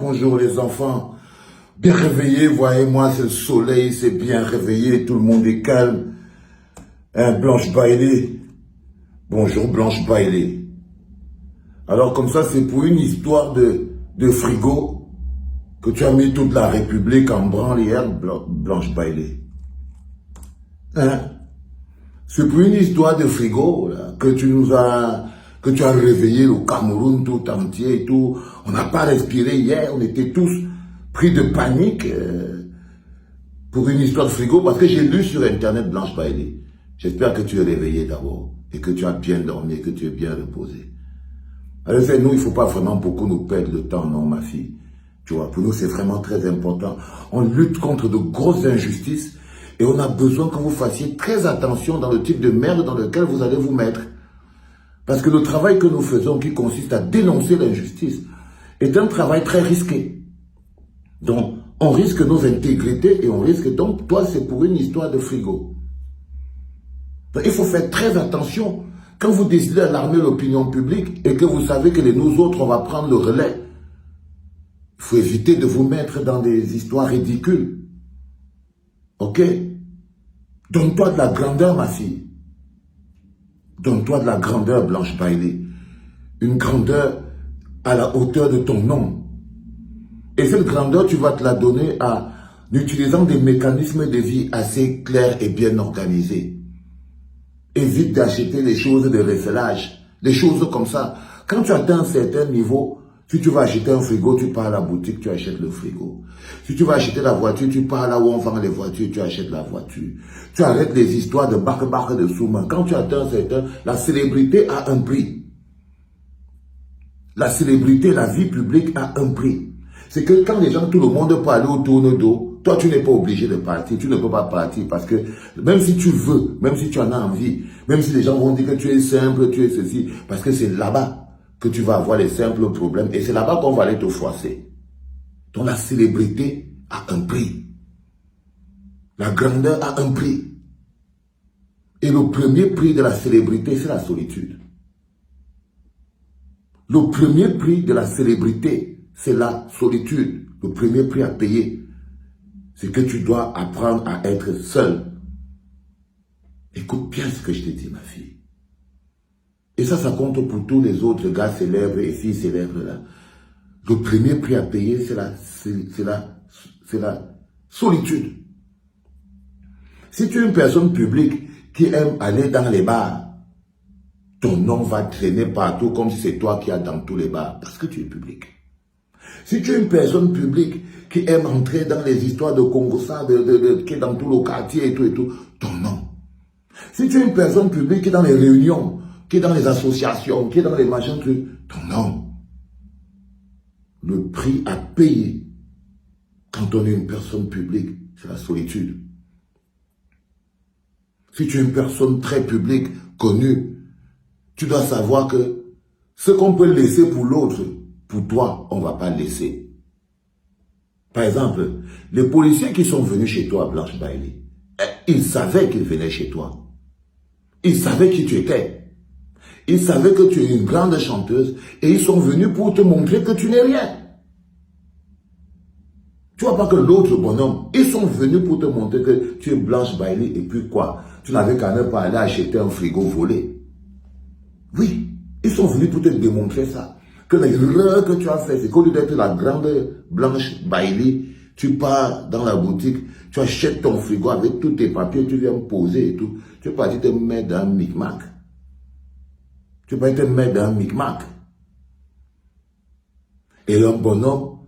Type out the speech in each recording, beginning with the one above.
Bonjour les enfants, bien réveillés, voyez-moi, c'est le soleil, c'est bien réveillé, tout le monde est calme. Hein, Blanche Bailey, bonjour Blanche Bailey. Alors comme ça, c'est pour une histoire de frigo que tu as mis toute la République en branle hier, Blanche Bailey. Hein? C'est pour une histoire de frigo là, que tu as réveillé le Cameroun tout entier et tout. On n'a pas respiré hier, on était tous pris de panique pour une histoire de frigo parce que j'ai lu sur internet Blanche Bailey. J'espère que tu es réveillé d'abord et que tu as bien dormi et que tu es bien reposé. Alors nous, il ne faut pas vraiment beaucoup nous perdre le temps, non ma fille. Tu vois, pour nous c'est vraiment très important. On lutte contre de grosses injustices et on a besoin que vous fassiez très attention dans le type de merde dans lequel vous allez vous mettre. Parce que le travail que nous faisons, qui consiste à dénoncer l'injustice, est un travail très risqué. Donc, on risque nos intégrités et on risque donc, toi, c'est pour une histoire de frigo. Donc, il faut faire très attention quand vous décidez d'alarmer l'opinion publique et que vous savez que nous autres, on va prendre le relais. Il faut éviter de vous mettre dans des histoires ridicules. Ok? Donne-toi de la grandeur, ma fille. Donne-toi de la grandeur, Blanche Bailey. Une grandeur à la hauteur de ton nom. Et cette grandeur, tu vas te la donner en utilisant des mécanismes de vie assez clairs et bien organisés. Évite d'acheter des choses de recelage, des choses comme ça. Quand tu atteins un certain niveau, si tu vas acheter un frigo, tu pars à la boutique, tu achètes le frigo. Si tu vas acheter la voiture, tu pars là où on vend les voitures, tu achètes la voiture. Tu arrêtes les histoires de barque de sous-main. Quand tu atteins un certain, la célébrité a un prix. La célébrité, la vie publique a un prix. C'est que quand les gens, tout le monde peut aller au tourne-dos, toi tu n'es pas obligé de partir, tu ne peux pas partir parce que même si tu veux, même si tu en as envie, même si les gens vont dire que tu es simple, tu es ceci, parce que c'est là-bas que tu vas avoir les simples problèmes et c'est là-bas qu'on va aller te froisser. Donc la célébrité a un prix. La grandeur a un prix. Et le premier prix de la célébrité, c'est la solitude. Le premier prix de la célébrité, c'est la solitude. Le premier prix à payer, c'est que tu dois apprendre à être seul. Écoute bien ce que je te dis, ma fille. Et ça compte pour tous les autres gars célèbres et filles célèbres là. Le premier prix à payer, c'est la solitude. Si tu es une personne publique qui aime aller dans les bars, ton nom va traîner partout comme si c'est toi qui es dans tous les bars, parce que tu es public. Si tu es une personne publique qui aime entrer dans les histoires de Congo, qui est dans tout le quartier et tout, ton nom. Si tu es une personne publique qui est dans les réunions, qui est dans les associations, qui est dans les machins, ton nom. Le prix à payer quand on est une personne publique, c'est la solitude. Si tu es une personne très publique, connue, tu dois savoir que ce qu'on peut laisser pour l'autre, pour toi, on ne va pas laisser. Par exemple, les policiers qui sont venus chez toi, Blanche Bailey, ils savaient qu'ils venaient chez toi. Ils savaient qui tu étais. Ils savaient que tu es une grande chanteuse et ils sont venus pour te montrer que tu n'es rien. Tu vois pas que l'autre bonhomme, ils sont venus pour te montrer que tu es Blanche Bailey et puis quoi? Tu n'avais qu'à ne pas aller acheter un frigo volé. Oui, ils sont venus pour te démontrer ça. Que l'erreur que tu as fait, c'est qu'au lieu d'être la grande Blanche Bailey, tu pars dans la boutique, tu achètes ton frigo avec tous tes papiers, tu viens me poser et tout. Tu es parti te mettre dans un micmac. Tu peux te mettre dans un micmac. Et un bonhomme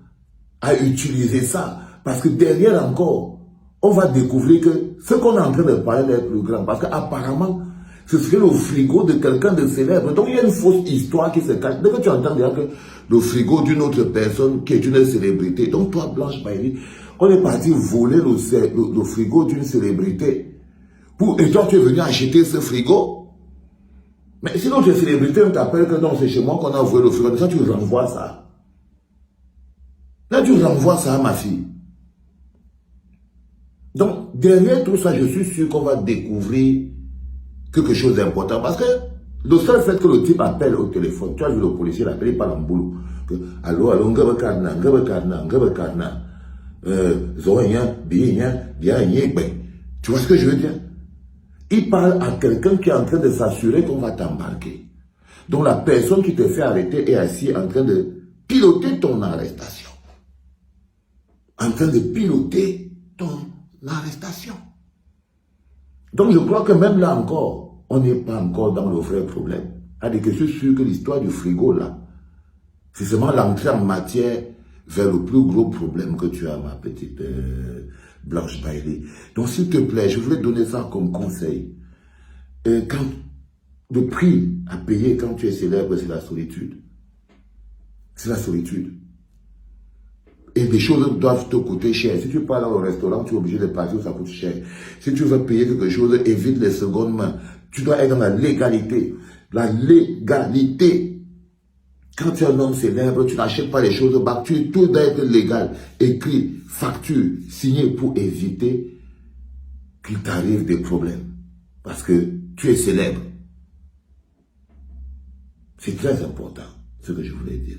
a utilisé ça. Parce que derrière encore, on va découvrir que ce qu'on est en train de parler est plus grand. Parce qu'apparemment, ce serait le frigo de quelqu'un de célèbre. Donc il y a une fausse histoire qui se cache. Dès que tu entends dire que le frigo d'une autre personne qui est une célébrité, donc toi, Blanche Bailey, on est parti voler le frigo d'une célébrité. Et toi, tu es venu acheter ce frigo. Mais sinon, tu es célébrité, on t'appelle que non, c'est chez moi qu'on a volé le frigo. Ça, tu renvoies ça. Là, tu renvoies ça à ma fille. Donc, derrière tout ça, je suis sûr qu'on va découvrir quelque chose d'important. Parce que Le seul fait que le type appelle au téléphone, tu as vu le policier l'appelle, il parle en boulot. Allô, allô, ngaba karna. Tu vois ce que je veux dire? Il parle à quelqu'un qui est en train de s'assurer qu'on va t'embarquer. Donc la personne qui te fait arrêter est assise en train de piloter ton arrestation. En train de piloter ton arrestation. Donc je crois que même là encore, on n'est pas encore dans le vrai problème. C'est-à-dire que je suis sûr que l'histoire du frigo là, c'est seulement l'entrée en matière vers le plus gros problème que tu as, ma petite Blanche Bailey. Donc s'il te plaît, je voulais donner ça comme conseil. Quand le prix à payer quand tu es célèbre, c'est la solitude. C'est la solitude. Et des choses doivent te coûter cher. Si tu pars dans le restaurant, tu es obligé de partir où ça coûte cher. Si tu veux payer quelque chose, évite les secondes mains. Tu dois être dans la légalité. La légalité. Quand tu es un homme célèbre, tu n'achètes pas les choses au bac. Tout doit être légal. Écrit, facture, signé pour éviter qu'il t'arrive des problèmes. Parce que tu es célèbre. C'est très important, ce que je voulais dire.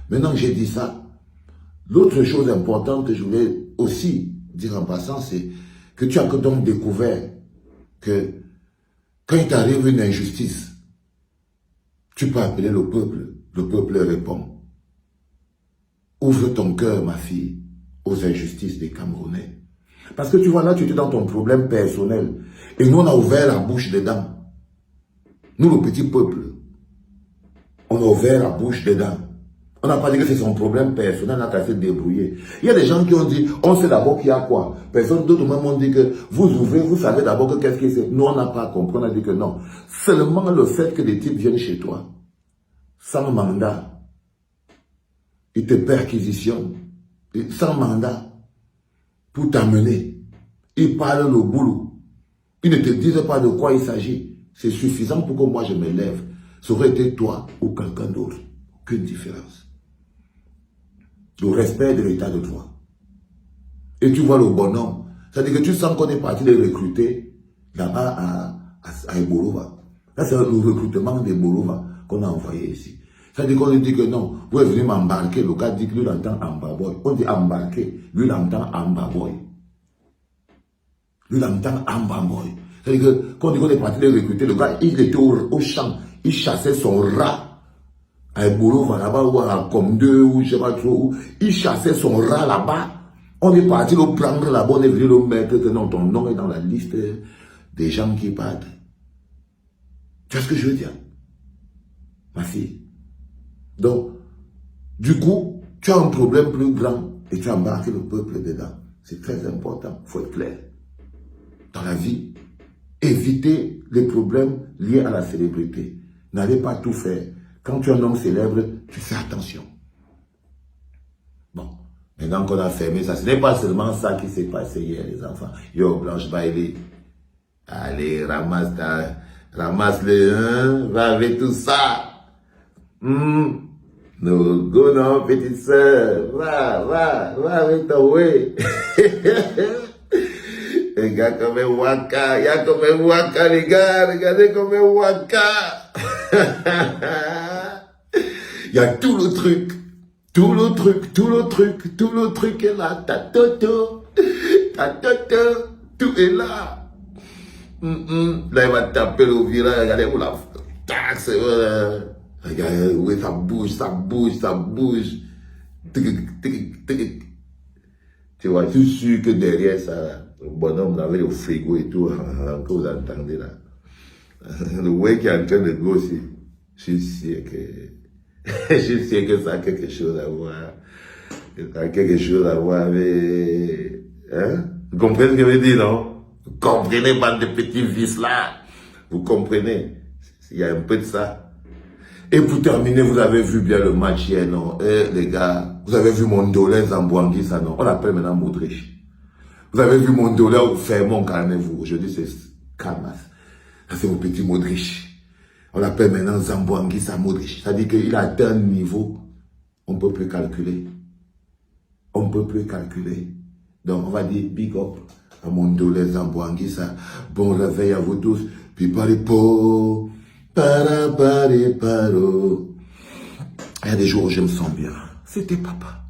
Maintenant que j'ai dit ça, l'autre chose importante que je voulais aussi dire en passant, c'est que tu as donc découvert que quand il t'arrive une injustice, tu peux appeler le peuple répond. Ouvre ton cœur, ma fille, aux injustices des Camerounais. Parce que tu vois là, tu étais dans ton problème personnel. Et nous, on a ouvert la bouche dedans. Nous, le petit peuple, on a ouvert la bouche dedans. On n'a pas dit que c'est son problème personnel, on a qu'à se débrouiller. Il y a des gens qui ont dit, on sait d'abord qu'il y a quoi. Personne d'autre même ont dit que vous ouvrez, vous savez d'abord que qu'est-ce qui c'est. Nous, on n'a pas compris, on a dit que non. Seulement le fait que des types viennent chez toi, sans mandat, ils te perquisitionnent, sans mandat, pour t'amener. Ils parlent le boulot. Ils ne te disent pas de quoi il s'agit. C'est suffisant pour que moi je me lève. Ça aurait été toi ou quelqu'un d'autre. Aucune différence. Le respect de l'état de droit. Et tu vois le bonhomme. C'est-à-dire que tu sens qu'on est parti les recruter là-bas à Ebolova. Là, c'est le recrutement d'Ebolova qu'on a envoyé ici. C'est-à-dire qu'on lui dit que non, vous êtes venu m'embarquer. Le gars dit que lui, il entend Ambaboy. On dit embarquer. Lui, il entend Ambaboy. Lui, il entend Ambaboy. C'est-à-dire que quand on est parti les recruter, le gars, il était au champ. Il chassait son rat. À Ebolova, là-bas, ou à Comde, ou je sais pas trop où. Il chassait son rat là-bas. On est parti le prendre là-bas, on est venu le mettre que non, ton nom est dans la liste des gens qui partent. Tu vois ce que je veux dire? Ma fille. Donc, du coup, tu as un problème plus grand et tu as embarqué le peuple dedans. C'est très important, il faut être clair. Dans la vie, évitez les problèmes liés à la célébrité. N'allez pas tout faire. Quand tu es un homme célèbre, tu fais attention. Bon, maintenant qu'on a fermé ça, ce n'est pas seulement ça qui s'est passé hier, les enfants. Yo, Blanche Bailey, allez, ramasse le, va avec tout ça. No, go non, petite sœur, va avec ton way. Les gars comme un waka, il y a comme un waka, les gars, regardez comme un waka. Il y a tout le truc est là, ta toto, tout est là. Là, il va taper le virage, regardez où la taxe, regardez où ça bouge. Tu vois, je suis sûr que derrière ça, le bonhomme avait le frigo et tout, que vous entendez là. Le way qui est en train de grossir, je suis sûr que ça a quelque chose à voir. Ça a quelque chose à voir avec... Hein? Vous comprenez ce que je veux dire, non? Vous comprenez, bande de petits vices là? Vous comprenez? Il y a un peu de ça. Et pour terminer, vous avez vu bien le match hier, non? Les gars, vous avez vu Mondolé Zambouangui, ça, non? On l'appelle maintenant Modric. Vous avez vu Mondolé Fermont, calmez-vous. Aujourd'hui, c'est Kalmas. Ça, c'est mon petit Modric. On l'appelle maintenant Zambouangui Modric. C'est-à-dire qu'il a atteint un niveau, on ne peut plus calculer. On ne peut plus calculer. Donc, on va dire big up à Mondolé Zambouangui. Bon réveil à vous tous. Puis, Paripo, Parapari paro. Il y a des jours où je me sens bien. C'était papa.